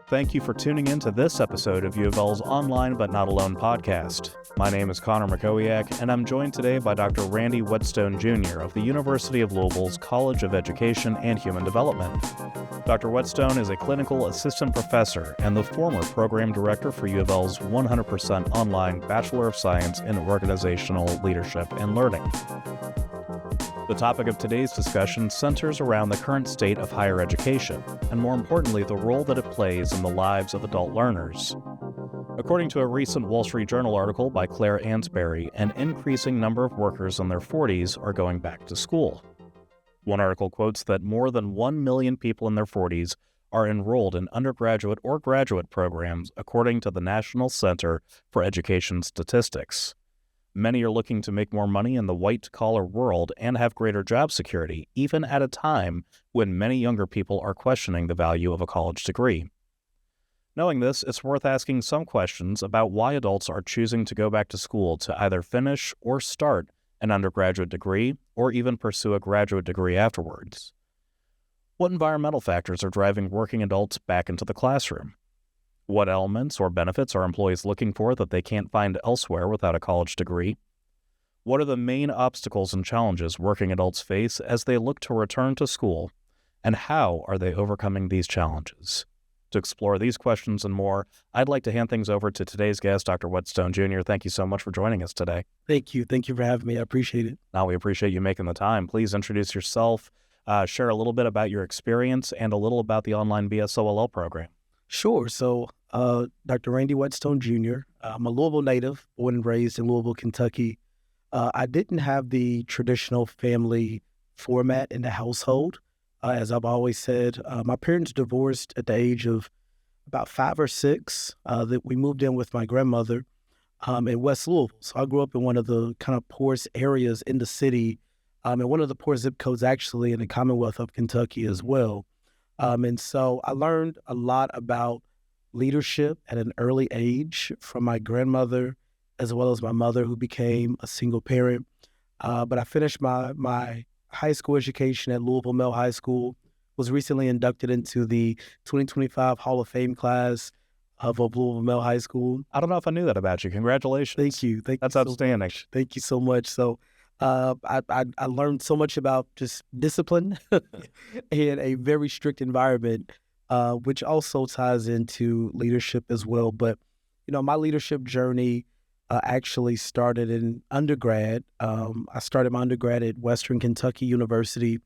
Thank you for tuning in to this episode of U of L's Online But Not Alone podcast. My name is Connor McCowiak, and I'm joined today by Dr. Randy Whetstone Jr. of the University of Louisville's College of Education and Human Development. Dr. Whetstone is a clinical assistant professor and the former program director for U of L's 100% online Bachelor of Science in Organizational Leadership and Learning. The topic of today's discussion centers around the current state of higher education, and more importantly, the role that it plays in the lives of adult learners. According to a recent Wall Street Journal article by Claire Ansberry, an increasing number of workers in their 40s are going back to school. One article quotes that more than 1 million people in their 40s are enrolled in undergraduate or graduate programs, according to the National Center for Education Statistics. Many are looking to make more money in the white-collar world and have greater job security, even at a time when many younger people are questioning the value of a college degree. Knowing this, it's worth asking some questions about why adults are choosing to go back to school to either finish or start an undergraduate degree, or even pursue a graduate degree afterwards. What environmental factors are driving working adults back into the classroom? What elements or benefits are employees looking for that they can't find elsewhere without a college degree? What are the main obstacles and challenges working adults face as they look to return to school, and how are they overcoming these challenges? To explore these questions and more, I'd like to hand things over to today's guest, Dr. Whetstone Jr. Thank you so much for joining us today. Thank you. Thank you for having me. I appreciate it. We appreciate you making the time. Please introduce yourself, share a little bit about your experience, and a little about the online BSOLL program. Sure. So, Dr. Randy Whetstone Jr., I'm a Louisville native, born and raised in Louisville, Kentucky. I didn't have the traditional family format in the household. As I've always said, my parents divorced at the age of about 5 or 6. That we moved in with my grandmother in West Louisville. So I grew up in one of the kind of poorest areas in the city, and one of the poor zip codes actually in the Commonwealth of Kentucky as well. And so I learned a lot about leadership at an early age from my grandmother, as well as my mother, who became a single parent. But I finished my high school education at Louisville Male High School, was recently inducted into the 2025 Hall of Fame class of Louisville Male High School. I don't know if I knew that about you. Congratulations. Thank you. That's outstanding. Thank you so much. So I learned so much about just discipline and a very strict environment, which also ties into leadership as well. But, my leadership journey actually started in undergrad. I started my undergrad at Western Kentucky University.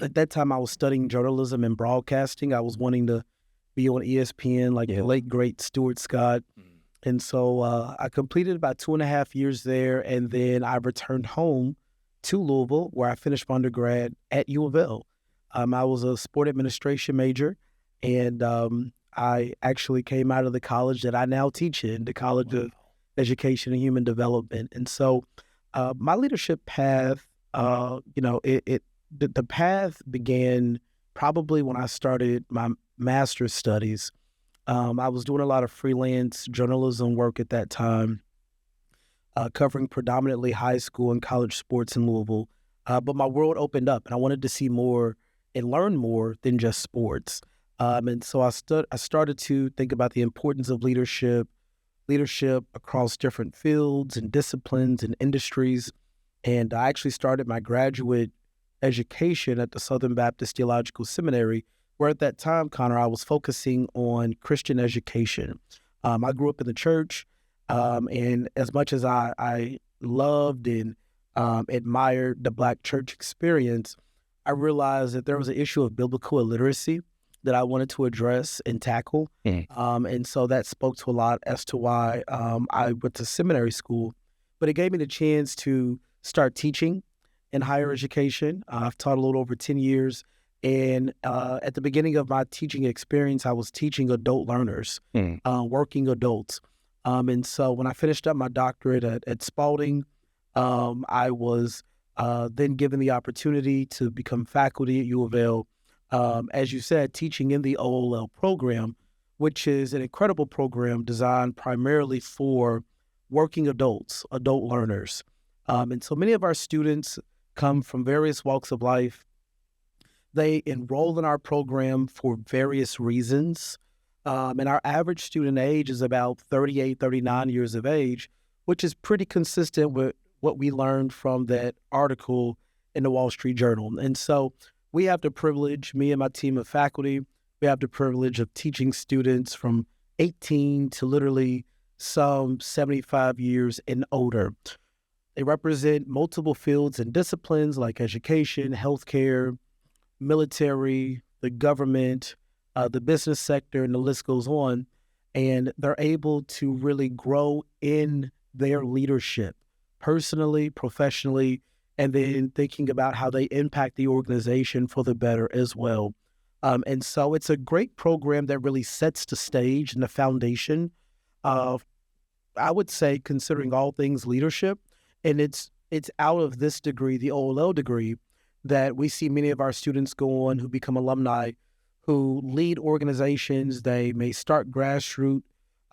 At that time, I was studying journalism and broadcasting. I was wanting to be on ESPN like the late, great Stuart Scott. And so I completed about 2.5 years there, and then I returned home to Louisville, where I finished my undergrad at U of L. I was a sport administration major, and I actually came out of the college that I now teach in, the College of Education and Human Development. And so my leadership path, the path began probably when I started my master's studies. I was doing a lot of freelance journalism work at that time, covering predominantly high school and college sports in Louisville. But my world opened up, and I wanted to see more and learn more than just sports. And so I started to think about the importance of leadership across different fields and disciplines and industries. And I actually started my graduate education at the Southern Baptist Theological Seminary, where at that time, Connor, I was focusing on Christian education. I grew up in the church, and as much as I loved and admired the Black church experience, I realized that there was an issue of biblical illiteracy that I wanted to address and tackle. And so that spoke to a lot as to why I went to seminary school. But it gave me the chance to start teaching in higher education. I've taught a little over 10 years. And at the beginning of my teaching experience, I was teaching adult learners, working adults. And so when I finished up my doctorate at Spalding, I was then given the opportunity to become faculty at U of L, as you said, teaching in the OLL program, which is an incredible program designed primarily for working adults, adult learners. And so many of our students come from various walks of life. They enroll in our program for various reasons. And our average student age is about 38, 39 years of age, which is pretty consistent with what we learned from that article in the Wall Street Journal. And so we have the privilege, me and my team of faculty, we have the privilege of teaching students from 18 to literally some 75 years and older. They represent multiple fields and disciplines like education, healthcare, military, the government, the business sector, and the list goes on. And they're able to really grow in their leadership, personally, professionally, and then thinking about how they impact the organization for the better as well. And so it's a great program that really sets the stage and the foundation of, I would say, considering all things leadership. And it's out of this degree, the OLL degree, that we see many of our students go on who become alumni, who lead organizations. They may start grassroots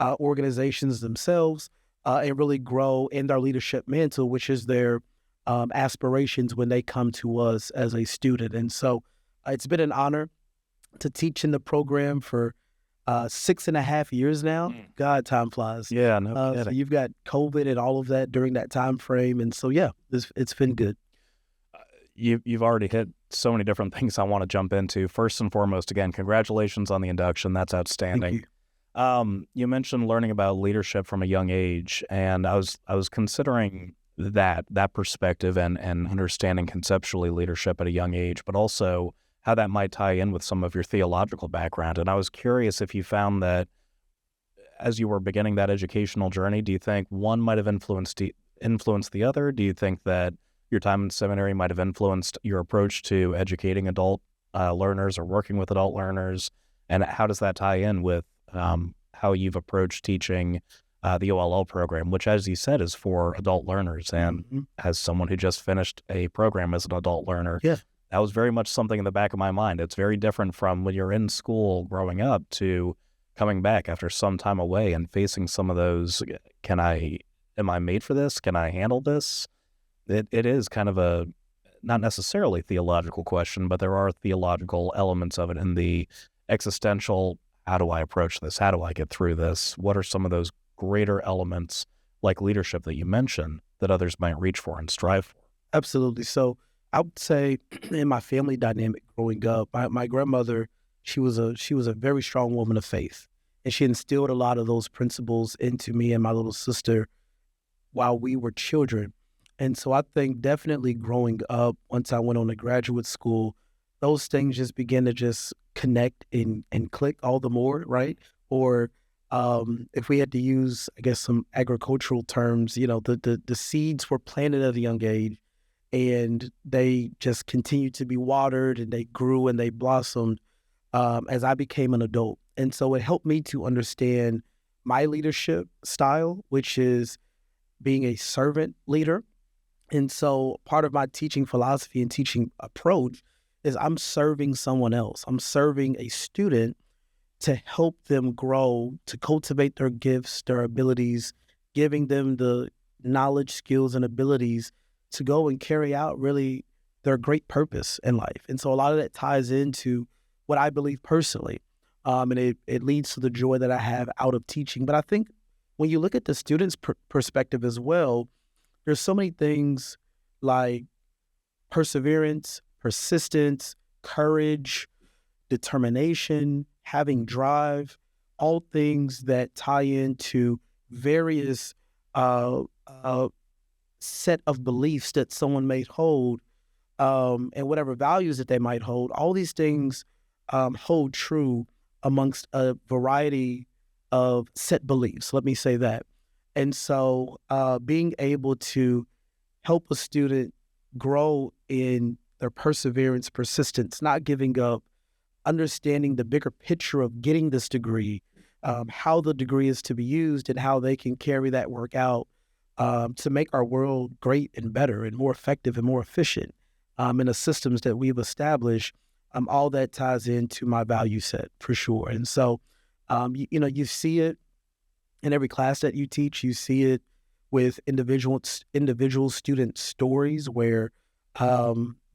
organizations themselves and really grow in their leadership mantle, which is their aspirations when they come to us as a student. And so it's been an honor to teach in the program for 6.5 years now. God, time flies. Yeah, no So kidding. you've got COVID and all of that during that time frame. And so, yeah, it's been good. You've already hit so many different things I want to jump into. First and foremost, again, congratulations on the induction. That's outstanding. Thank you. You mentioned learning about leadership from a young age, and I was considering that perspective and understanding conceptually leadership at a young age, but also how that might tie in with some of your theological background. And I was curious if you found that as you were beginning that educational journey, do you think one might have influenced the other? Do you think that your time in seminary might have influenced your approach to educating adult learners or working with adult learners? And how does that tie in with how you've approached teaching the OLL program, which, as you said, is for adult learners? And as someone who just finished a program as an adult learner, Yeah. that was very much something in the back of my mind. It's very different from when you're in school growing up to coming back after some time away and facing some of those, am I made for this? Can I handle this? It is kind of a, not necessarily theological question, but there are theological elements of it in the existential, how do I approach this? How do I get through this? What are some of those greater elements like leadership that you mentioned that others might reach for and strive for? Absolutely. So I would say in my family dynamic growing up, my grandmother, she was a very strong woman of faith, and she instilled a lot of those principles into me and my little sister while we were children. And so I think definitely growing up, once I went on to graduate school, those things just began to just connect and click all the more, right? Or if we had to use, I guess, some agricultural terms, the seeds were planted at a young age, and they just continued to be watered, and they grew and they blossomed as I became an adult. And so it helped me to understand my leadership style, which is being a servant leader. And so part of my teaching philosophy and teaching approach is I'm serving someone else. I'm serving a student to help them grow, to cultivate their gifts, their abilities, giving them the knowledge, skills, and abilities to go and carry out really their great purpose in life. And so a lot of that ties into what I believe personally. And it leads to the joy that I have out of teaching. But I think when you look at the student's perspective as well, there's so many things like perseverance, persistence, courage, determination, having drive, all things that tie into various set of beliefs that someone may hold, and whatever values that they might hold. All these things hold true amongst a variety of set beliefs, let me say that. And so being able to help a student grow in their perseverance, persistence, not giving up, understanding the bigger picture of getting this degree, how the degree is to be used, and how they can carry that work out to make our world great and better and more effective and more efficient in the systems that we've established. All that ties into my value set for sure. And so, you see it in every class that you teach. You see it with individual student stories where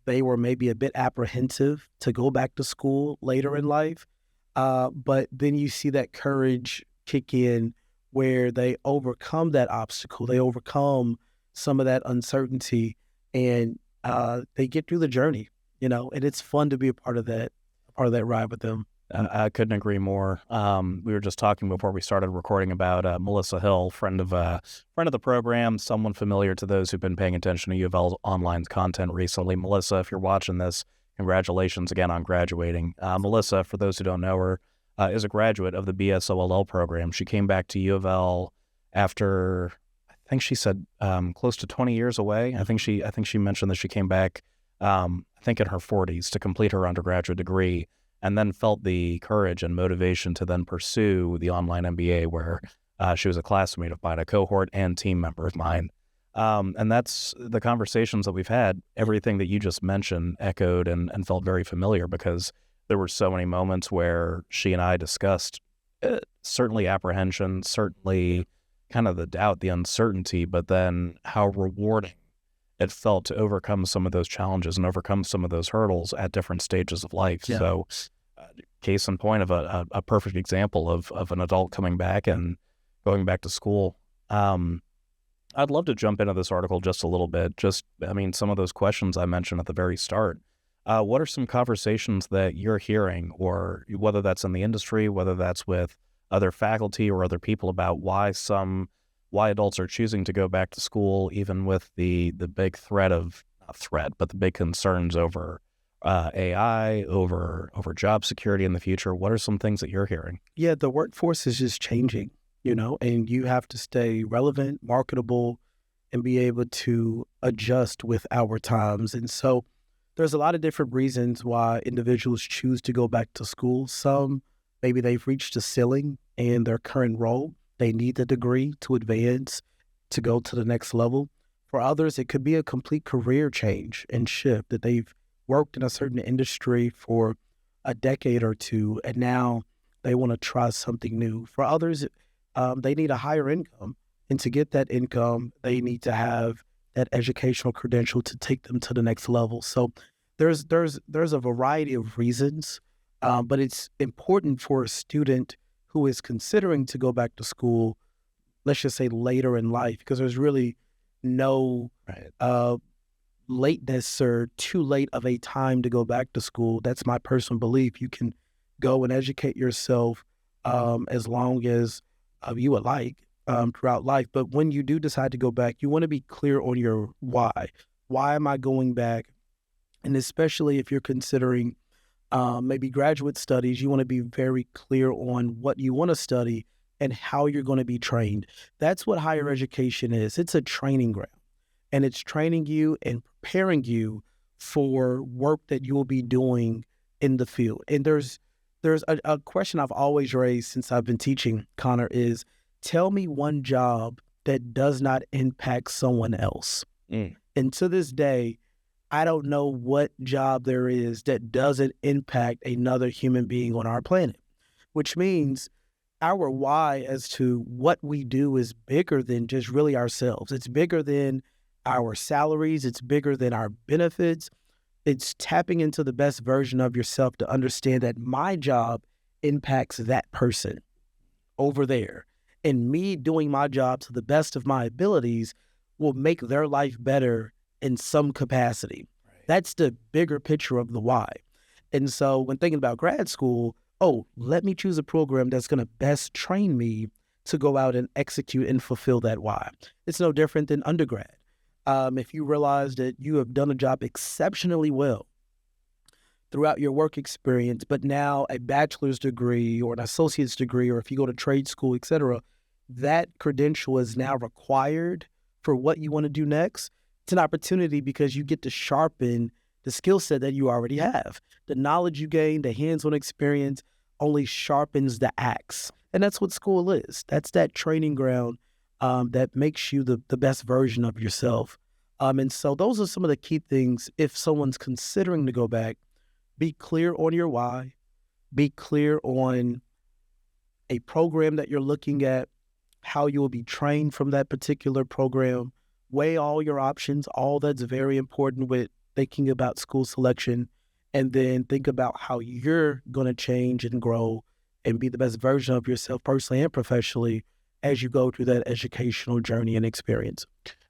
they were maybe a bit apprehensive to go back to school later in life. But then you see that courage kick in where they overcome that obstacle. They overcome some of that uncertainty, and they get through the journey, and it's fun to be a part of that ride with them. I couldn't agree more. We were just talking before we started recording about Melissa Hill, friend of the program, someone familiar to those who've been paying attention to U of L Online's content recently. Melissa, if you're watching this, congratulations again on graduating. Melissa, for those who don't know her, is a graduate of the BSOLL program. She came back to U of L after, I think she said, close to 20 years away. I think she mentioned that she came back, I think in her 40s to complete her undergraduate degree, and then felt the courage and motivation to then pursue the online MBA, where she was a classmate of mine, a cohort and team member of mine. And that's the conversations that we've had. Everything that you just mentioned echoed and felt very familiar, because there were so many moments where she and I discussed certainly apprehension, certainly kind of the doubt, the uncertainty, but then how rewarding it felt to overcome some of those challenges and overcome some of those hurdles at different stages of life. Yeah. So case in point of a perfect example of an adult coming back and going back to school. I'd love to jump into this article just a little bit. Some of those questions I mentioned at the very start. What are some conversations that you're hearing, or whether that's in the industry, whether that's with other faculty or other people, about why adults are choosing to go back to school, even with the big the big concerns over AI, over job security in the future? What are some things that you're hearing? Yeah, the workforce is just changing, and you have to stay relevant, marketable, and be able to adjust with our times. And so there's a lot of different reasons why individuals choose to go back to school. Some, maybe they've reached a ceiling in their current role. They need the degree to advance, to go to the next level. For others, it could be a complete career change and shift, that they've worked in a certain industry for a decade or two, and now they want to try something new. For others, they need a higher income, and to get that income, they need to have that educational credential to take them to the next level. So there's a variety of reasons, but it's important for a student who is considering to go back to school, let's just say later in life, because there's really no lateness or too late of a time to go back to school. That's my personal belief. You can go and educate yourself as long as you would like throughout life. But when you do decide to go back, you want to be clear on your why. Why am I going back? And especially if you're considering maybe graduate studies, you want to be very clear on what you want to study and how you're going to be trained. That's what higher education is. It's a training ground, and it's training you and preparing you for work that you will be doing in the field. And there's a question I've always raised since I've been teaching, Connor, is tell me one job that does not impact someone else. And to this day, I don't know what job there is that doesn't impact another human being on our planet, which means our why as to what we do is bigger than just really ourselves. It's bigger than our salaries. It's bigger than our benefits. It's tapping into the best version of yourself to understand that my job impacts that person over there. And me doing my job to the best of my abilities will make their life better in some capacity. Right. That's the bigger picture of the why. And so when thinking about grad school, let me choose a program that's going to best train me to go out and execute and fulfill that why. It's no different than undergrad. If you realize that you have done a job exceptionally well throughout your work experience, but now a bachelor's degree or an associate's degree, or if you go to trade school, et cetera, that credential is now required for what you want to do next. It's an opportunity because you get to sharpen the skill set that you already have. The knowledge you gain, the hands-on experience only sharpens the axe. And that's what school is. That's that training ground that makes you the best version of yourself. And so those are some of the key things. If someone's considering to go back, be clear on your why, be clear on a program that you're looking at, how you will be trained from that particular program. Weigh all your options. All that's very important with thinking about school selection, and then think about how you're going to change and grow and be the best version of yourself personally and professionally as you go through that educational journey and experience.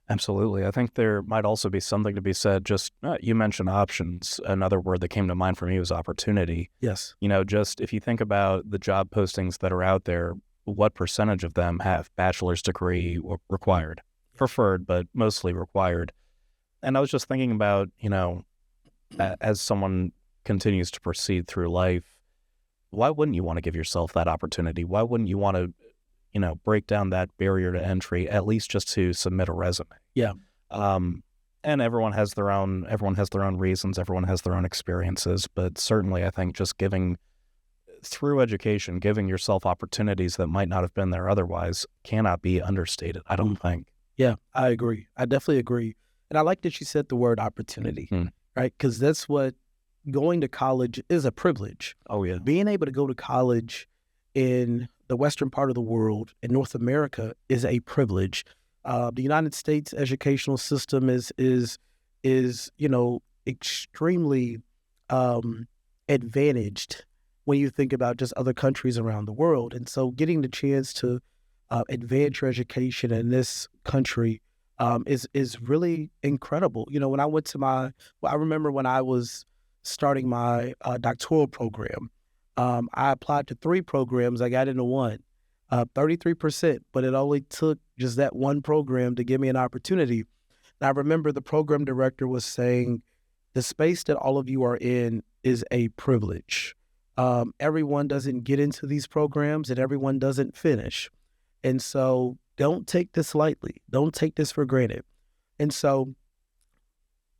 Absolutely. I think there might also be something to be said. Just you mentioned options. Another word that came to mind for me was opportunity. Yes. Just if you think about the job postings that are out there, what percentage of them have bachelor's degree required? Preferred, but mostly required. And I was just thinking about, as someone continues to proceed through life, why wouldn't you want to give yourself that opportunity? Why wouldn't you want to break down that barrier to entry, at least just to submit a resume? Yeah. And everyone has their own reasons, everyone has their own experiences, but certainly I think just through education, giving yourself opportunities that might not have been there otherwise cannot be understated, I don't think. Yeah, I agree. I definitely agree. And I like that you said the word opportunity, right? Because that's what going to college is, a privilege. Oh, yeah. Being able to go to college in the western part of the world, in North America, is a privilege. The United States educational system is extremely advantaged when you think about just other countries around the world. And so getting the chance to advance your education in this country is really incredible. When I went to I remember when I was starting my doctoral program, I applied to 3 programs. I got into one, 33%, but it only took just that one program to give me an opportunity. And I remember the program director was saying, the space that all of you are in is a privilege. Everyone doesn't get into these programs and everyone doesn't finish. And so don't take this lightly. Don't take this for granted. And so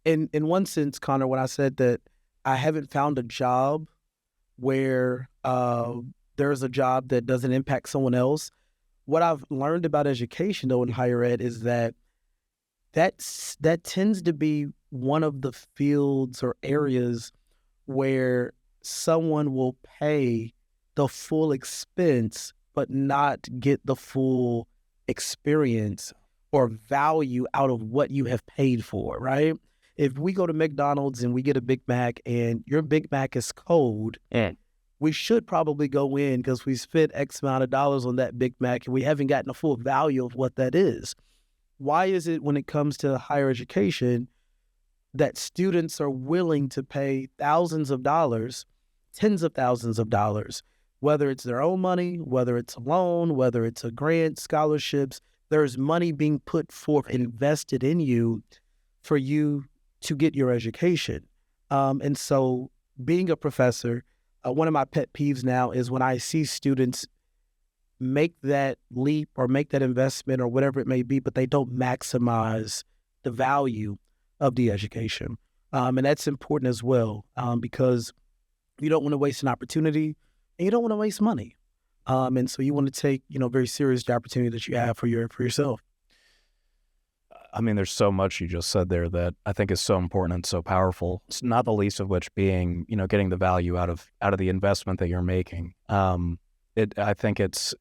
in one sense, Connor, when I said that I haven't found a job where there's a job that doesn't impact someone else, what I've learned about education, though, in higher ed is that tends to be one of the fields or areas where someone will pay the full expense but not get the full experience or value out of what you have paid for, right? If we go to McDonald's and we get a Big Mac and your Big Mac is cold, we should probably go in because we spent X amount of dollars on that Big Mac and we haven't gotten the full value of what that is. Why is it when it comes to higher education that students are willing to pay thousands of dollars, tens of thousands of dollars, whether it's their own money, whether it's a loan, whether it's a grant, scholarships, there's money being put forth, invested in you for you to get your education. And so being a professor, one of my pet peeves now is when I see students make that leap or make that investment or whatever it may be, but they don't maximize the value of the education. And that's important as well, because you don't want to waste an opportunity and you don't want to waste money. And so you want to take, very serious the opportunity that you have for yourself. I mean, there's so much you just said there that I think is so important and so powerful. It's not the least of which being, getting the value out of the investment that you're making. I think it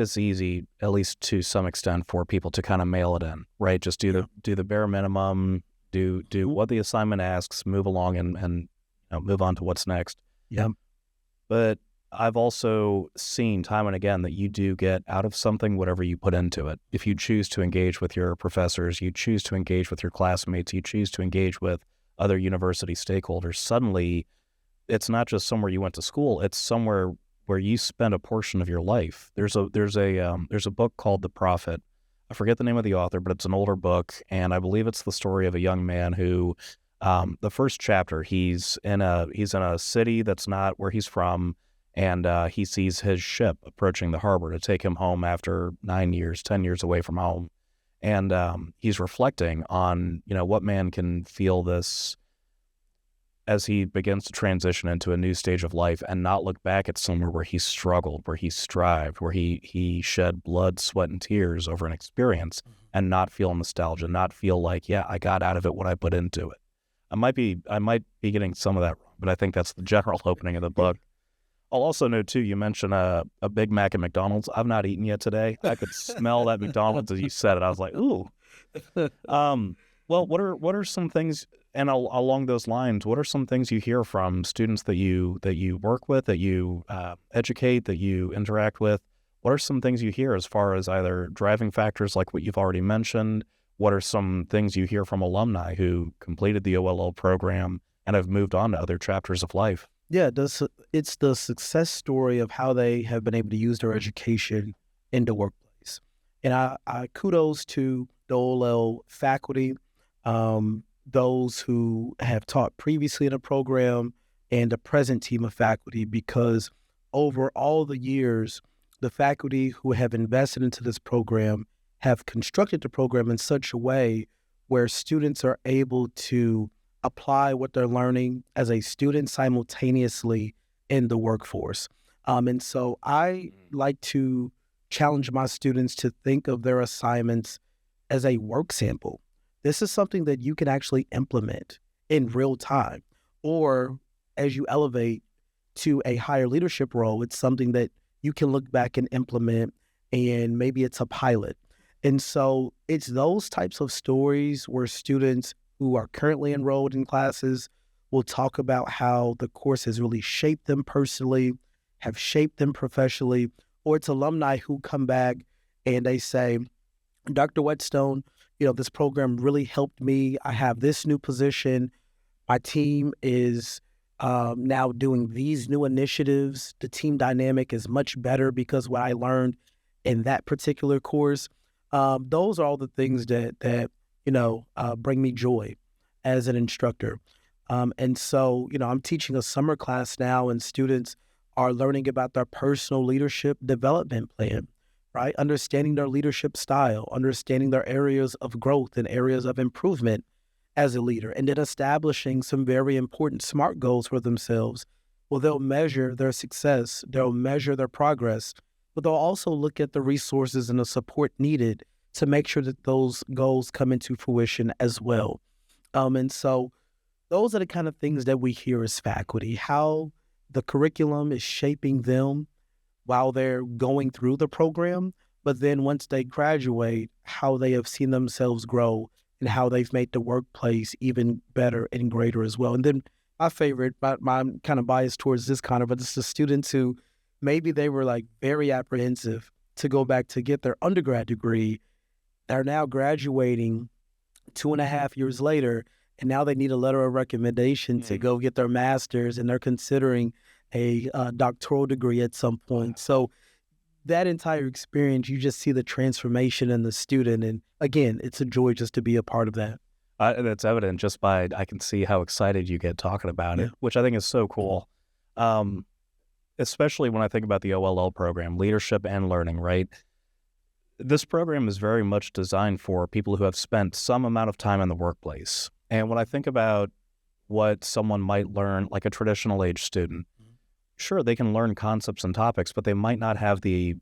is easy, at least to some extent, for people to kind of mail it in, right? Just do the bare minimum, do what the assignment asks, move along and move on to what's next. Yeah. But I've also seen time and again that you do get out of something whatever you put into it. If you choose to engage with your professors, you choose to engage with your classmates, you choose to engage with other university stakeholders, suddenly it's not just somewhere you went to school, it's somewhere where you spend a portion of your life. There's a book called The Prophet. I forget the name of the author, but it's an older book, and I believe it's the story of a young man who, the first chapter, he's in a city that's not where he's from, and he sees his ship approaching the harbor to take him home after 10 years away from home, and he's reflecting on what man can feel this as he begins to transition into a new stage of life and not look back at somewhere where he struggled, where he strived, where he shed blood, sweat, and tears over an experience and not feel nostalgia, not feel like, yeah, I got out of it what I put into it. I might be getting some of that wrong, but I think that's the general opening of the book. I'll also note too, you mentioned a Big Mac at McDonald's. I've not eaten yet today. I could smell that McDonald's as you said it. I was like, ooh. Well, what are some things, and along those lines, what are some things you hear from students that you work with, that you educate, that you interact with? What are some things you hear as far as either driving factors like what you've already mentioned? What are some things you hear from alumni who completed the OLL program and have moved on to other chapters of life? Yeah, it's the success story of how they have been able to use their education in the workplace. And I kudos to the OLL faculty, those who have taught previously in the program, and the present team of faculty, because over all the years, the faculty who have invested into this program have constructed the program in such a way where students are able to apply what they're learning as a student simultaneously in the workforce. And so I like to challenge my students to think of their assignments as a work sample. This is something that you can actually implement in real time, or as you elevate to a higher leadership role, it's something that you can look back and implement, and maybe it's a pilot. And so it's those types of stories where students who are currently enrolled in classes will talk about how the course has really shaped them personally, have shaped them professionally, or it's alumni who come back and they say, Dr. Whetstone, this program really helped me. I have this new position. My team is now doing these new initiatives. The team dynamic is much better because what I learned in that particular course. Those are all the things that bring me joy as an instructor. And so, I'm teaching a summer class now, and students are learning about their personal leadership development plan, right? Understanding their leadership style, understanding their areas of growth and areas of improvement as a leader, and then establishing some very important SMART goals for themselves. Well, they'll measure their success, they'll measure their progress, but they'll also look at the resources and the support needed to make sure that those goals come into fruition as well. And so those are the kind of things that we hear as faculty, how the curriculum is shaping them while they're going through the program, but then once they graduate, how they have seen themselves grow and how they've made the workplace even better and greater as well. And then my favorite, I'm kind of biased towards this kind of, but it's the students who maybe they were like very apprehensive to go back to get their undergrad degree. They're now graduating 2.5 years later, and now they need a letter of recommendation to go get their master's, and they're considering a doctoral degree at some point. So that entire experience, you just see the transformation in the student. And again, it's a joy just to be a part of that. That's evident just by, I can see how excited you get talking about it, which I think is so cool. Especially when I think about the OLL program, leadership and learning, right? This program is very much designed for people who have spent some amount of time in the workplace. And when I think about what someone might learn, like a traditional age student, sure, they can learn concepts and topics, but they might not have the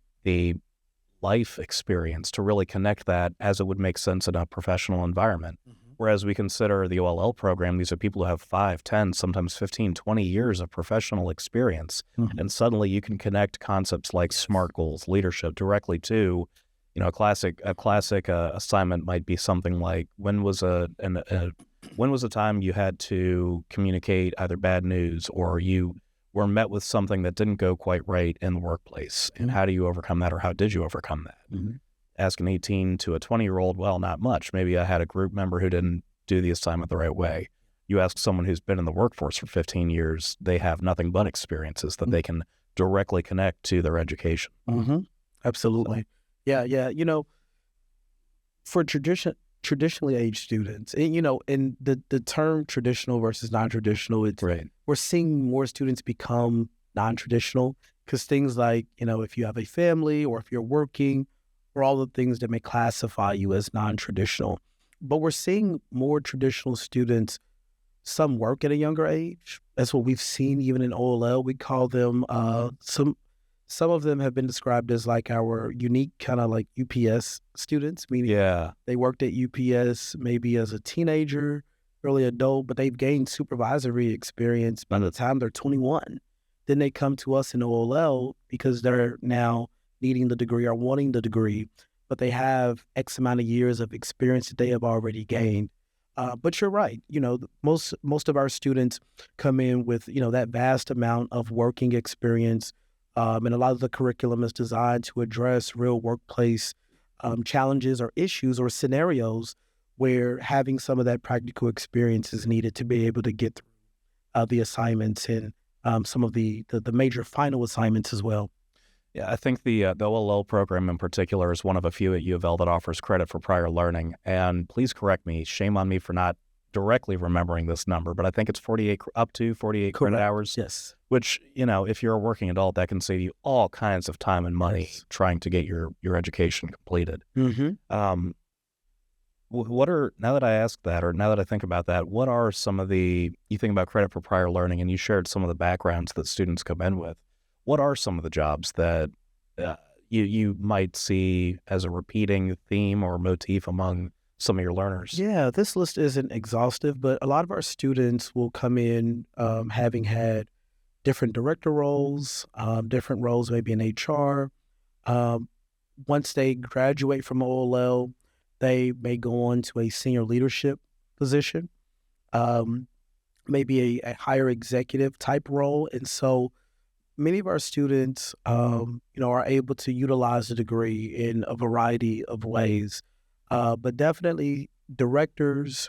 life experience to really connect that as it would make sense in a professional environment. Whereas we consider the OLL program, these are people who have 5, 10, sometimes 15, 20 years of professional experience. And suddenly you can connect concepts like SMART goals, leadership directly to, a classic assignment might be something like, when was a time you had to communicate either bad news or you were met with something that didn't go quite right in the workplace, and how do you overcome that, or how did you overcome that? Ask an 18 to a 20-year-old, well, not much. Maybe I had a group member who didn't do the assignment the right way. You ask someone who's been in the workforce for 15 years, they have nothing but experiences that they can directly connect to their education. Absolutely. So. Yeah. For traditionally aged students, and, in the term traditional versus non-traditional, it's right. We're seeing more students become non-traditional because things like, if you have a family or if you're working, or all the things that may classify you as non-traditional. But we're seeing more traditional students, some work at a younger age. That's what we've seen even in OLL. We call them, some of them have been described as like our unique kind of like UPS students, meaning they worked at UPS maybe as a teenager, early adult, but they've gained supervisory experience by the time they're 21. Then they come to us in OLL because they're now needing the degree or wanting the degree, but they have X amount of years of experience that they have already gained. But you're right. Most of our students come in with, that vast amount of working experience, and a lot of the curriculum is designed to address real workplace challenges or issues or scenarios where having some of that practical experience is needed to be able to get through the assignments and some of the major final assignments as well. Yeah, I think the OLL program in particular is one of a few at U of L that offers credit for prior learning. And please correct me, shame on me for not directly remembering this number, but I think it's up to 48 credit hours. Yes. Which, if you're a working adult, that can save you all kinds of time and money trying to get your education completed. Mm-hmm. Now that I ask that, or now that I think about that, what are some of you think about credit for prior learning, and you shared some of the backgrounds that students come in with. What are some of the jobs that you might see as a repeating theme or motif among some of your learners? Yeah, this list isn't exhaustive, but a lot of our students will come in having had different director roles, different roles maybe in HR. Once they graduate from OLL, they may go on to a senior leadership position, maybe a higher executive type role. And so many of our students, are able to utilize the degree in a variety of ways, but definitely directors,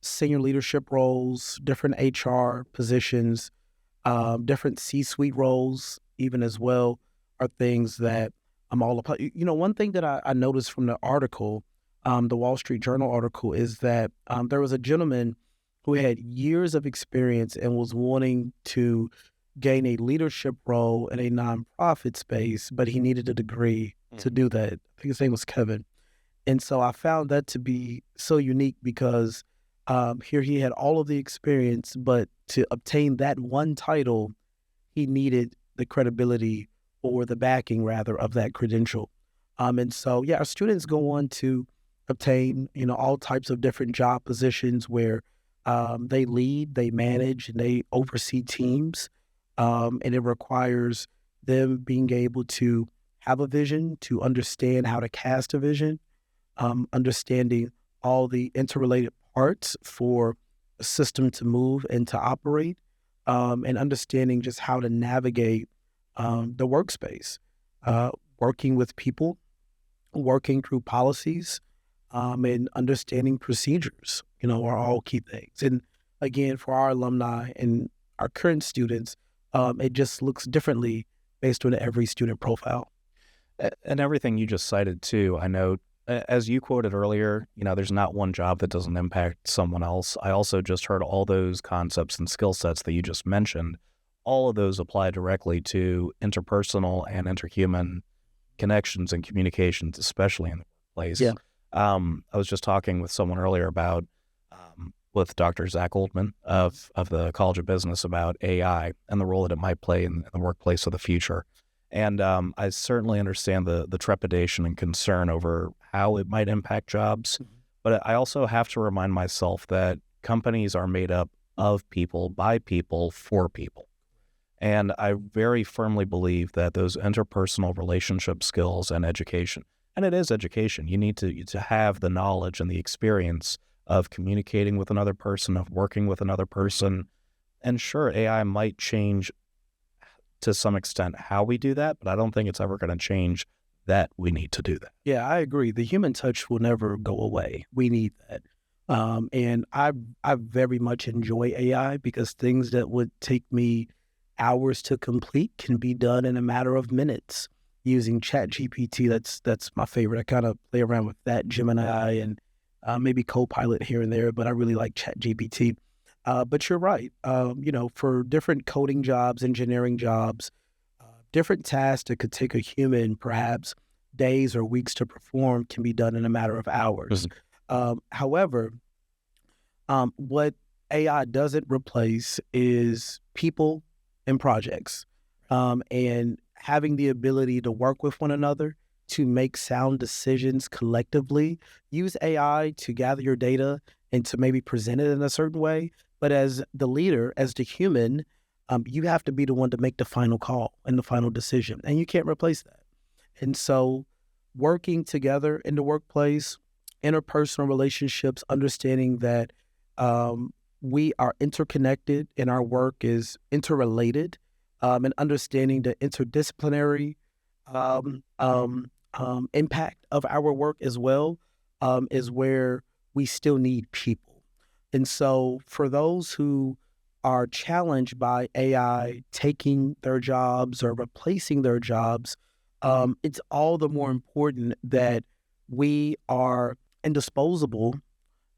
senior leadership roles, different HR positions, different C-suite roles, even as well, are things that I'm all about. One thing that I noticed from the article, the Wall Street Journal article, is that there was a gentleman who had years of experience and was wanting to gain a leadership role in a nonprofit space, but he needed a degree to do that. I think his name was Kevin. And so I found that to be so unique because here he had all of the experience, but to obtain that one title, he needed the credibility or the backing, rather, of that credential. And so, our students go on to obtain, all types of different job positions where they lead, they manage, and they oversee teams. And it requires them being able to have a vision, to understand how to cast a vision, understanding all the interrelated parts for a system to move and to operate, and understanding just how to navigate the workspace, working with people, working through policies, and understanding procedures, are all key things. And again, for our alumni and our current students, it just looks differently based on every student profile. And everything you just cited too, I know, as you quoted earlier, there's not one job that doesn't impact someone else. I also just heard all those concepts and skill sets that you just mentioned. All of those apply directly to interpersonal and interhuman connections and communications, especially in the workplace. Yeah. I was just talking with someone earlier about, with Dr. Zach Oldman of the College of Business, about AI and the role that it might play in the workplace of the future. And I certainly understand the trepidation and concern over how it might impact jobs. But I also have to remind myself that companies are made up of people, by people, for people. And I very firmly believe that those interpersonal relationship skills and education, and it is education, you need to have the knowledge and the experience of communicating with another person, of working with another person. And sure, AI might change to some extent how we do that, but I don't think it's ever going to change that we need to do that. Yeah, I agree. The human touch will never go away. We need that. And I very much enjoy AI because things that would take me hours to complete can be done in a matter of minutes using ChatGPT. That's my favorite. I kind of play around with that, Gemini, and maybe Copilot here and there, but I really like ChatGPT. But you're right. For different coding jobs, engineering jobs, different tasks that could take a human perhaps days or weeks to perform can be done in a matter of hours. However, what AI doesn't replace is people and projects, and having the ability to work with one another to make sound decisions collectively. Use AI to gather your data and to maybe present it in a certain way. But as the leader, as the human, you have to be the one to make the final call and the final decision, and you can't replace that. And so working together in the workplace, interpersonal relationships, understanding that we are interconnected and our work is interrelated, and understanding the interdisciplinary impact of our work as well, is where we still need people. And so for those who are challenged by AI taking their jobs or replacing their jobs, it's all the more important that we are indisposable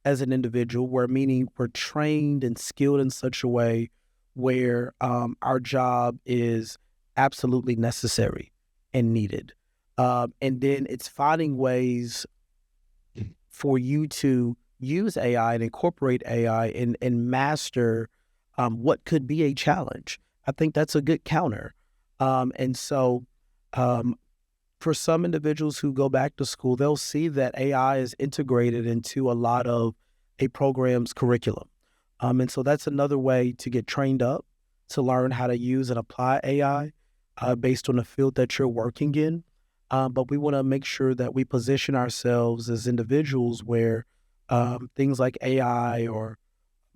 as an individual, where meaning we're trained and skilled in such a way where our job is absolutely necessary and needed. And then it's finding ways for you to use AI and incorporate AI and master what could be a challenge. I think that's a good counter. And so for some individuals who go back to school, they'll see that AI is integrated into a lot of a program's curriculum. And so that's another way to get trained up, to learn how to use and apply AI based on the field that you're working in. But we want to make sure that we position ourselves as individuals where things like AI or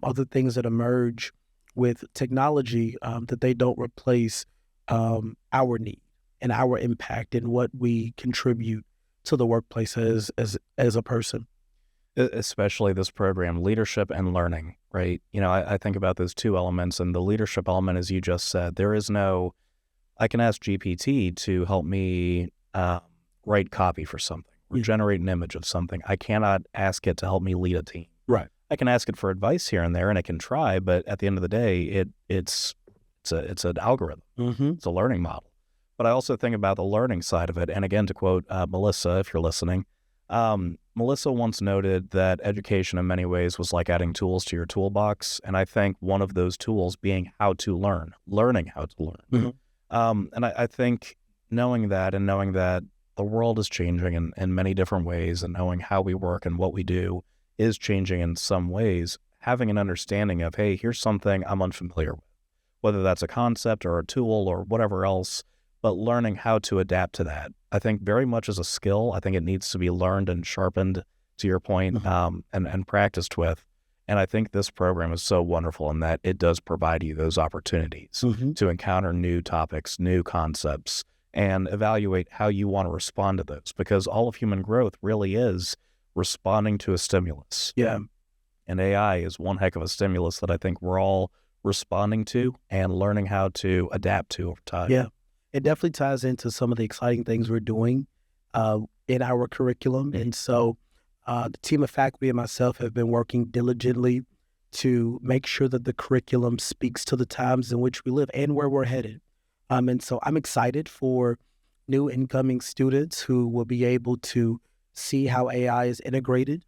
other things that emerge with technology, that they don't replace our need and our impact and what we contribute to the workplace as a person. Especially this program, leadership and learning, right? I think about those two elements, and the leadership element, as you just said, I can ask GPT to help me write copy for something or generate an image of something. I cannot ask it to help me lead a team. Right. I can ask it for advice here and there, and it can try, but at the end of the day, it's an algorithm. Mm-hmm. It's a learning model. But I also think about the learning side of it. And again, to quote Melissa, if you're listening, Melissa once noted that education in many ways was like adding tools to your toolbox. And I think one of those tools being how to learn, learning how to learn. Mm-hmm. And I think knowing that the world is changing in many different ways, and knowing how we work and what we do is changing in some ways, having an understanding of, hey, here's something I'm unfamiliar with, whether that's a concept or a tool or whatever else, but learning how to adapt to that, I think very much as a skill. I think it needs to be learned and sharpened, to your point, and practiced with. And I think this program is so wonderful in that it does provide you those opportunities to encounter new topics, new concepts, and evaluate how you want to respond to those, because all of human growth really is responding to a stimulus. Yeah. And AI is one heck of a stimulus that I think we're all responding to and learning how to adapt to over time. Yeah. It definitely ties into some of the exciting things we're doing in our curriculum. And so the team of faculty and myself have been working diligently to make sure that the curriculum speaks to the times in which we live and where we're headed. And so I'm excited for new incoming students who will be able to see how AI is integrated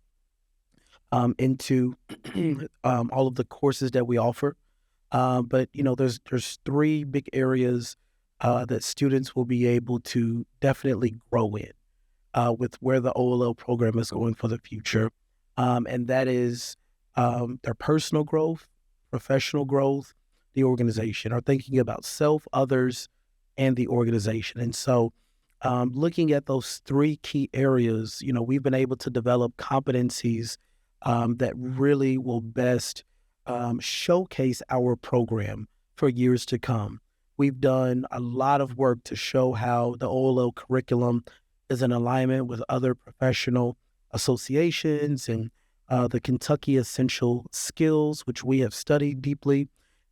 into all of the courses that we offer. But there's three big areas that students will be able to definitely grow in with where the OLL program is going for the future. And that is their personal growth, professional growth, the organization, or thinking about self, others, and the organization. And so looking at those three key areas, we've been able to develop competencies that really will best showcase our program for years to come. We've done a lot of work to show how the OLL curriculum is in alignment with other professional associations and the Kentucky Essential Skills, which we have studied deeply.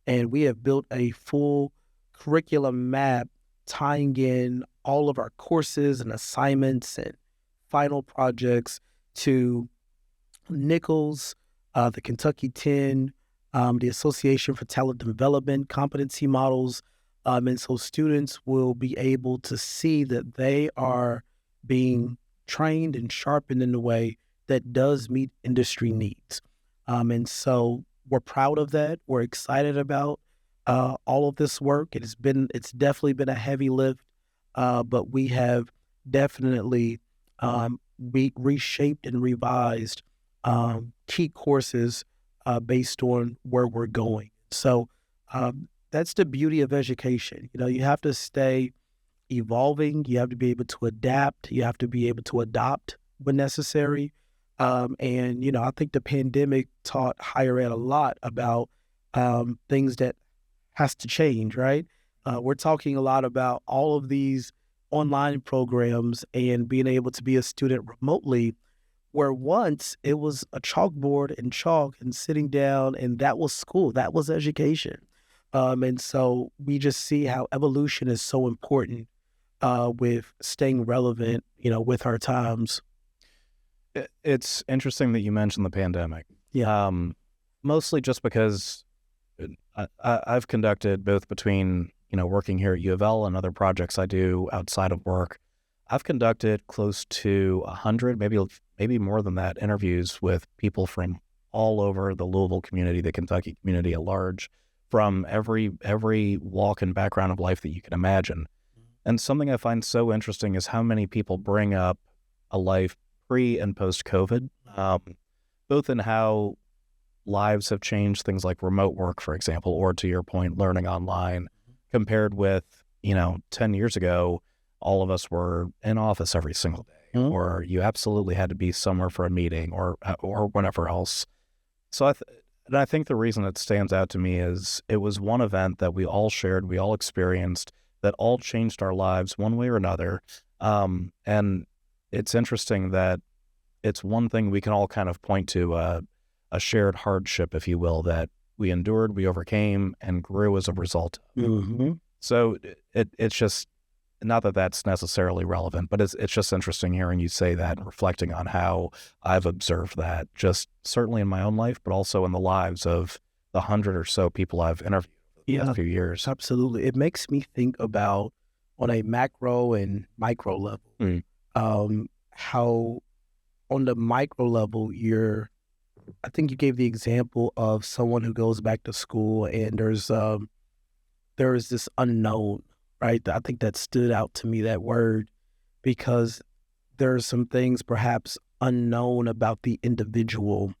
And we have built a full curriculum map tying in all of our courses and assignments and final projects to Nichols, the Kentucky 10, the Association for Talent Development, competency models. And so students will be able to see that they are being trained and sharpened in a way that does meet industry needs. And so we're proud of that. We're excited about all of this work. It's definitely been a heavy lift, but we have definitely reshaped and revised key courses based on where we're going. So that's the beauty of education. You have to stay evolving. You have to be able to adapt. You have to be able to adopt when necessary. And I think the pandemic taught higher ed a lot about things that has to change, right? We're talking a lot about all of these online programs and being able to be a student remotely, where once it was a chalkboard and chalk and sitting down, and that was school, that was education. And so we just see how evolution is so important with staying relevant, with our times. It's interesting that you mentioned the pandemic. Yeah. Mostly just because I've conducted both between, working here at U of L and other projects I do outside of work. I've conducted close to 100, maybe more than that, interviews with people from all over the Louisville community, the Kentucky community at large, from every walk and background of life that you can imagine. And something I find so interesting is how many people bring up a life pre and post COVID, both in how lives have changed, things like remote work, for example, or to your point, learning online, compared with, 10 years ago, all of us were in office every single day, or you absolutely had to be somewhere for a meeting or whatever else. So I think the reason it stands out to me is it was one event that we all shared, we all experienced, that all changed our lives one way or another. And it's interesting that it's one thing we can all kind of point to, a shared hardship, if you will, that we endured, we overcame, and grew as a result. Mm-hmm. So it's just, not that that's necessarily relevant, but it's just interesting hearing you say that and reflecting on how I've observed that, just certainly in my own life, but also in the lives of the 100 or so people I've interviewed in the last few years. Absolutely. It makes me think about, on a macro and micro level, how on the micro level, I think you gave the example of someone who goes back to school and there is this unknown, right? I think that stood out to me, that word, because there are some things perhaps unknown about the individual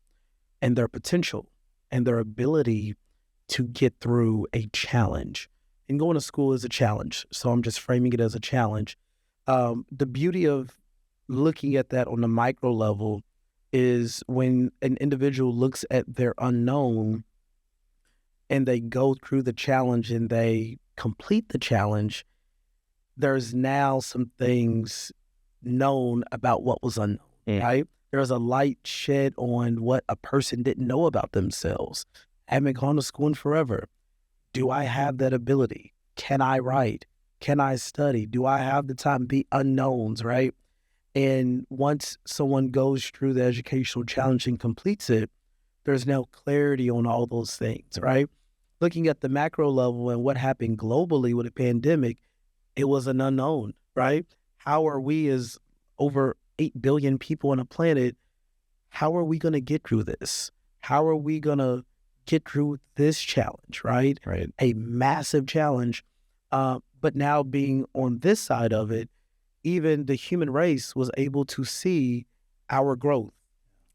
and their potential and their ability to get through a challenge. And going to school is a challenge, so I'm just framing it as a challenge. The beauty of looking at that on the micro level is when an individual looks at their unknown and they go through the challenge and they complete the challenge, there's now some things known about what was unknown, right? There's a light shed on what a person didn't know about themselves. I haven't gone to school in forever. Do I have that ability? Can I write? Can I study? Do I have the time? The unknowns, right? And once someone goes through the educational challenge and completes it, there's now clarity on all those things, right? Looking at the macro level and what happened globally with the pandemic, it was an unknown, right? How are we, as over 8 billion people on a planet, how are we going to get through this? How are we going to get through this challenge, right? Right. A massive challenge. But now being on this side of it, even the human race was able to see our growth,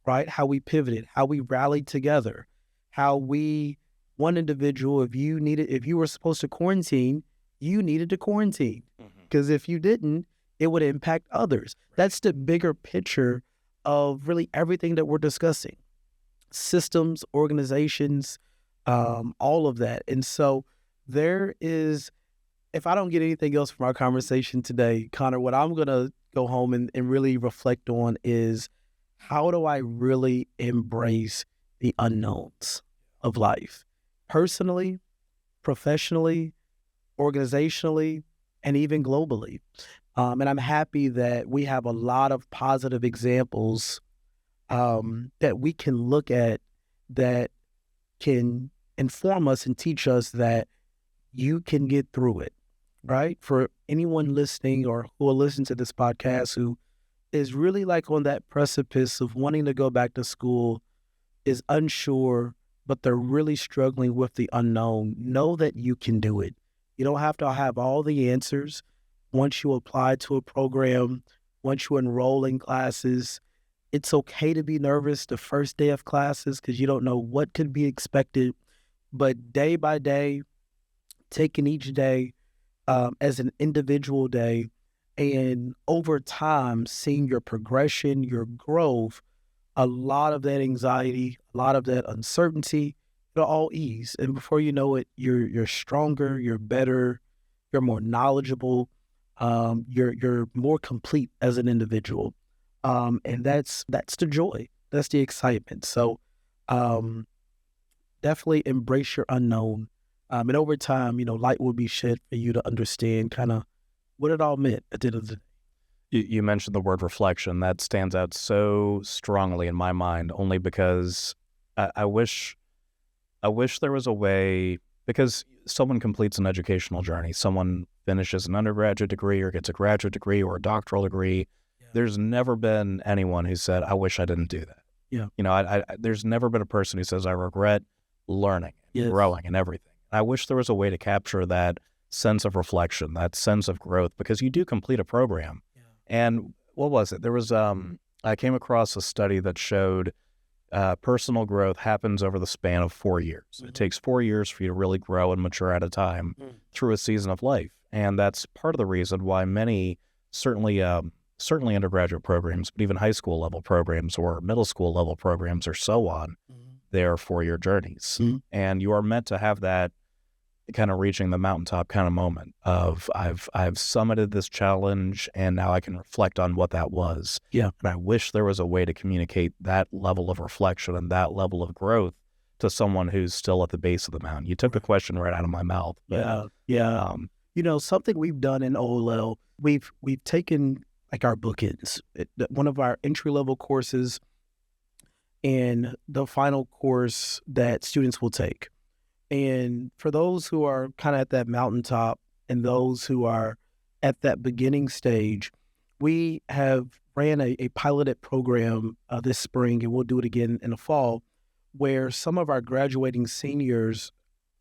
right? How we pivoted, how we rallied together, how one individual, if you were supposed to quarantine, you needed to quarantine. Because if you didn't, it would impact others. That's the bigger picture of really everything that we're discussing. Systems, organizations, all of that. And so there is, if I don't get anything else from our conversation today, Connor, what I'm going to go home and really reflect on is, how do I really embrace the unknowns of life? Personally, professionally, organizationally, and even globally. And I'm happy that we have a lot of positive examples that we can look at that can inform us and teach us that you can get through it, right? For anyone listening or who will listen to this podcast who is really like on that precipice of wanting to go back to school, is unsure, but they're really struggling with the unknown, know that you can do it. You don't have to have all the answers. Once you apply to a program, once you enroll in classes, it's okay to be nervous the first day of classes because you don't know what could be expected. But day by day, taking each day as an individual day, and over time, seeing your progression, your growth, a lot of that anxiety, a lot of that uncertainty, it'll all ease. And before you know it, you're stronger, you're better, you're more knowledgeable, you're more complete as an individual. And that's the joy. That's the excitement. So definitely embrace your unknown. And over time, light will be shed for you to understand kind of what it all meant at the end of the day. You mentioned the word reflection. That stands out so strongly in my mind, only because I wish there was a way, because someone completes an educational journey, someone finishes an undergraduate degree or gets a graduate degree or a doctoral degree. Yeah. There's never been anyone who said, I wish I didn't do that. Yeah. I there's never been a person who says, I regret learning, and growing and everything. I wish there was a way to capture that sense of reflection, that sense of growth, because you do complete a program. Yeah. And what was it? There was, I came across a study that showed personal growth happens over the span of 4 years. Mm-hmm. It takes 4 years for you to really grow and mature at a time through a season of life. And that's part of the reason why many, certainly undergraduate programs, but even high school level programs or middle school level programs or so on, they're 4-year journeys. Mm-hmm. And you are meant to have that kind of reaching the mountaintop kind of moment of I've summited this challenge and now I can reflect on what that was. Yeah. And I wish there was a way to communicate that level of reflection and that level of growth to someone who's still at the base of the mountain. You took the question right out of my mouth. But, yeah. Something we've done in OLL, we've taken like our bookends, one of our entry-level courses and the final course that students will take. And for those who are kind of at that mountaintop and those who are at that beginning stage, we have ran a piloted program this spring, and we'll do it again in the fall, where some of our graduating seniors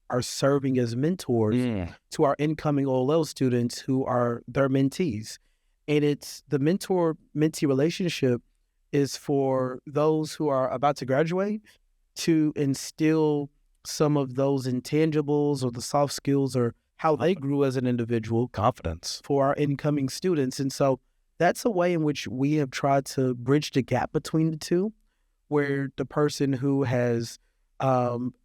are serving as mentors to our incoming OLL students who are their mentees. And it's the mentor-mentee relationship is for those who are about to graduate to instill some of those intangibles or the soft skills or how they grew as an individual. Confidence. For our incoming students. And so that's a way in which we have tried to bridge the gap between the two, where the person who has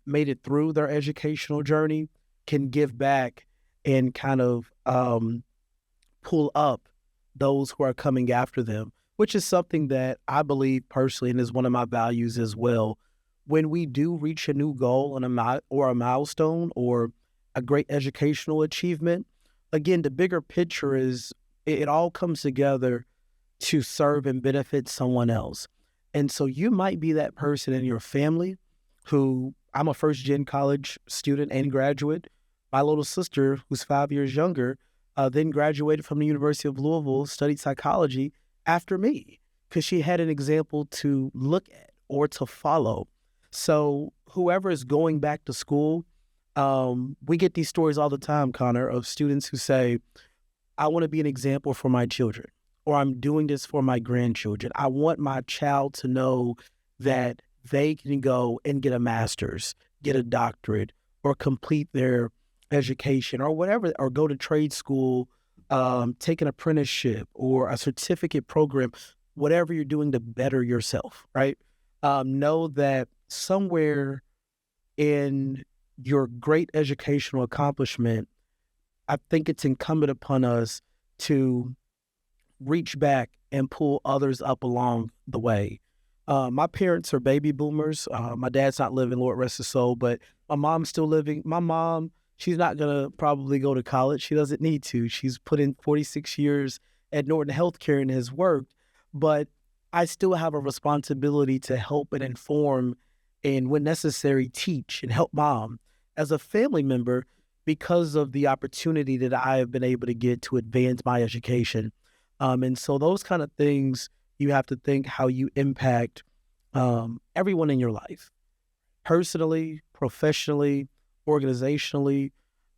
made it through their educational journey can give back and kind of pull up those who are coming after them, which is something that I believe personally and is one of my values as well. When we do reach a new goal and a milestone or a great educational achievement, again, the bigger picture is it all comes together to serve and benefit someone else. And so you might be that person in your family who, I'm a first-gen college student and graduate. My little sister, who's 5 years younger, then graduated from the University of Louisville, studied psychology after me because she had an example to look at or to follow. So whoever is going back to school, we get these stories all the time, Connor, of students who say, I want to be an example for my children, or I'm doing this for my grandchildren. I want my child to know that they can go and get a master's, get a doctorate, or complete their education or whatever, or go to trade school, take an apprenticeship or a certificate program, whatever you're doing to better yourself, right? Know that somewhere in your great educational accomplishment, I think it's incumbent upon us to reach back and pull others up along the way. My parents are baby boomers. My dad's not living, Lord rest his soul, but my mom's still living. My mom, she's not going to probably go to college. She doesn't need to. She's put in 46 years at Norton Healthcare and has worked, but I still have a responsibility to help and inform and, when necessary, teach and help mom as a family member because of the opportunity that I have been able to get to advance my education. And so those kind of things, you have to think how you impact everyone in your life, personally, professionally, organizationally.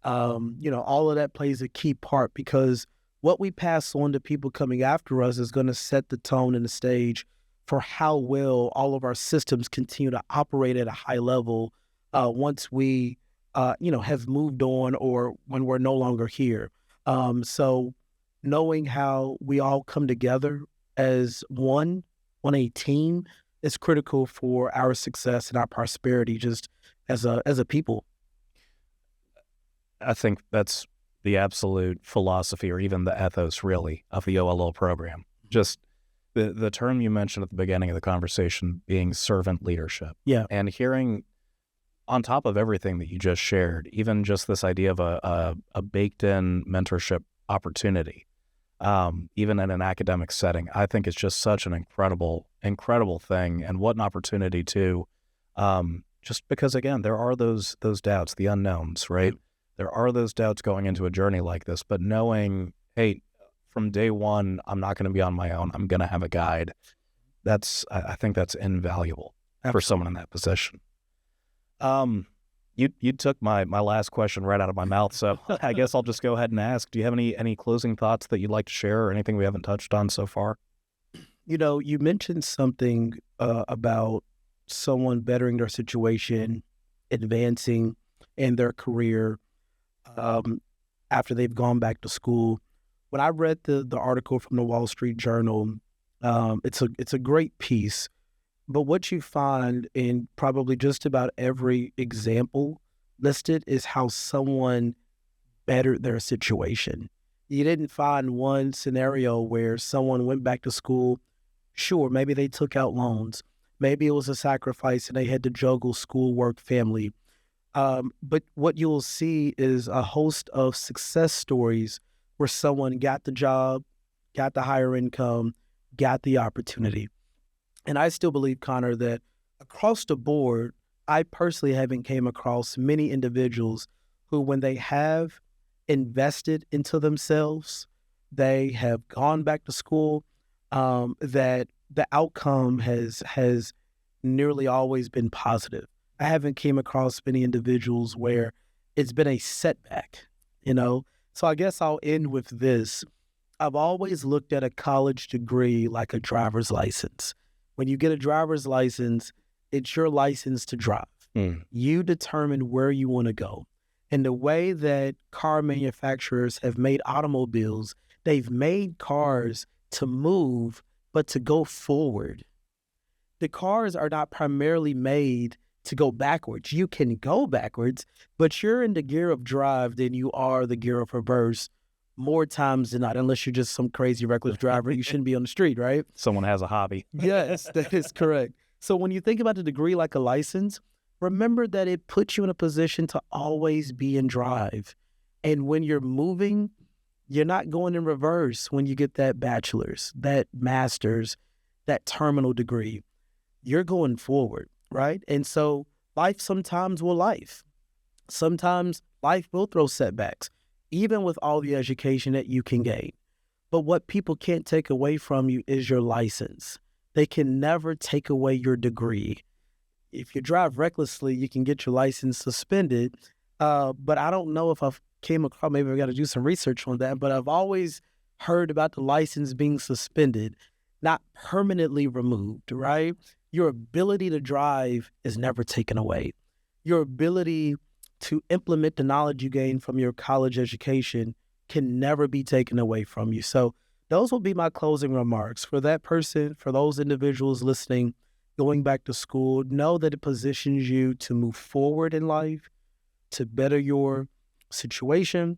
All of that plays a key part because what we pass on to people coming after us is going to set the tone and the stage for how well all of our systems continue to operate at a high level once we have moved on or when we're no longer here. So knowing how we all come together as one on a team is critical for our success and our prosperity just as a people. I think that's the absolute philosophy, or even the ethos, really, of the OLL program. Just the term you mentioned at the beginning of the conversation being servant leadership. Yeah. And hearing, on top of everything that you just shared, even just this idea of a baked-in mentorship opportunity, even in an academic setting, I think it's just such an incredible thing. And what an opportunity to, just because, again, there are those doubts, the unknowns, right? There are those doubts going into a journey like this, but knowing, hey, from day one, I'm not going to be on my own. I'm going to have a guide. I think that's invaluable. Absolutely. For someone in that position. You took my last question right out of my mouth, so I guess I'll just go ahead and ask, do you have any closing thoughts that you'd like to share, or anything we haven't touched on so far? You mentioned something about someone bettering their situation, advancing in their career after they've gone back to school. When I read the article from the Wall Street Journal, it's a great piece. But what you find in probably just about every example listed is how someone bettered their situation. You didn't find one scenario where someone went back to school. Sure, maybe they took out loans. Maybe it was a sacrifice and they had to juggle schoolwork, family. But what you'll see is a host of success stories where someone got the job, got the higher income, got the opportunity. And I still believe, Connor, that across the board, I personally haven't came across many individuals who, when they have invested into themselves, they have gone back to school, that the outcome has nearly always been positive. I haven't came across many individuals where it's been a setback, So I guess I'll end with this. I've always looked at a college degree like a driver's license. When you get a driver's license, it's your license to drive. You determine where you want to go. And the way that car manufacturers have made automobiles, they've made cars to move, but to go forward. The cars are not primarily made to go backwards. You can go backwards, but you're in the gear of drive than you are the gear of reverse more times than not, unless you're just some crazy reckless driver. You shouldn't be on the street, right? Someone has a hobby. Yes, that is correct. So when you think about the degree like a license, remember that it puts you in a position to always be in drive. And when you're moving, you're not going in reverse when you get that bachelor's, that master's, that terminal degree. You're going forward. Right? And so life sometimes will life. Sometimes life will throw setbacks, even with all the education that you can gain. But what people can't take away from you is your license. They can never take away your degree. If you drive recklessly, you can get your license suspended. But I don't know if I've came across, maybe I've got to do some research on that, but I've always heard about the license being suspended, not permanently removed, right? Your ability to drive is never taken away. Your ability to implement the knowledge you gain from your college education can never be taken away from you. So those will be my closing remarks. For that person, for those individuals listening, going back to school, know that it positions you to move forward in life, to better your situation,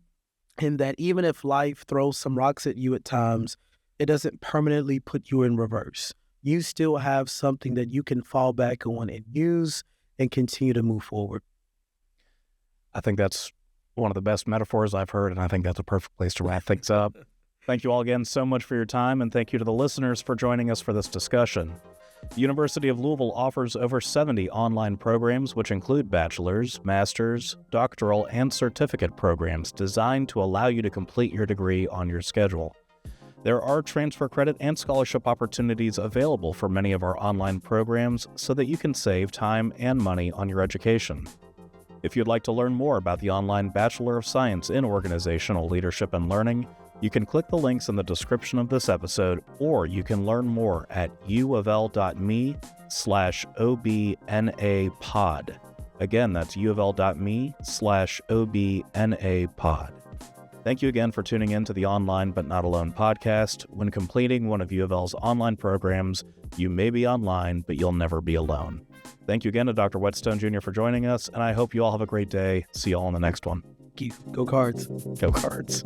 and that even if life throws some rocks at you at times, it doesn't permanently put you in reverse. You still have something that you can fall back on and use and continue to move forward. I think that's one of the best metaphors I've heard, and I think that's a perfect place to wrap things up. Thank you all again so much for your time, and thank you to the listeners for joining us for this discussion. The University of Louisville offers over 70 online programs, which include bachelor's, master's, doctoral, and certificate programs designed to allow you to complete your degree on your schedule. There are transfer credit and scholarship opportunities available for many of our online programs so that you can save time and money on your education. If you'd like to learn more about the online Bachelor of Science in Organizational Leadership and Learning, you can click the links in the description of this episode, or you can learn more at uofl.me/obnapod. Again, that's uofl.me/obnapod. Thank you again for tuning in to the Online But Not Alone podcast. When completing one of U of L's online programs, you may be online, but you'll never be alone. Thank you again to Dr. Whetstone Jr. for joining us, and I hope you all have a great day. See you all in the next one. Thank you. Go Cards. Go Cards.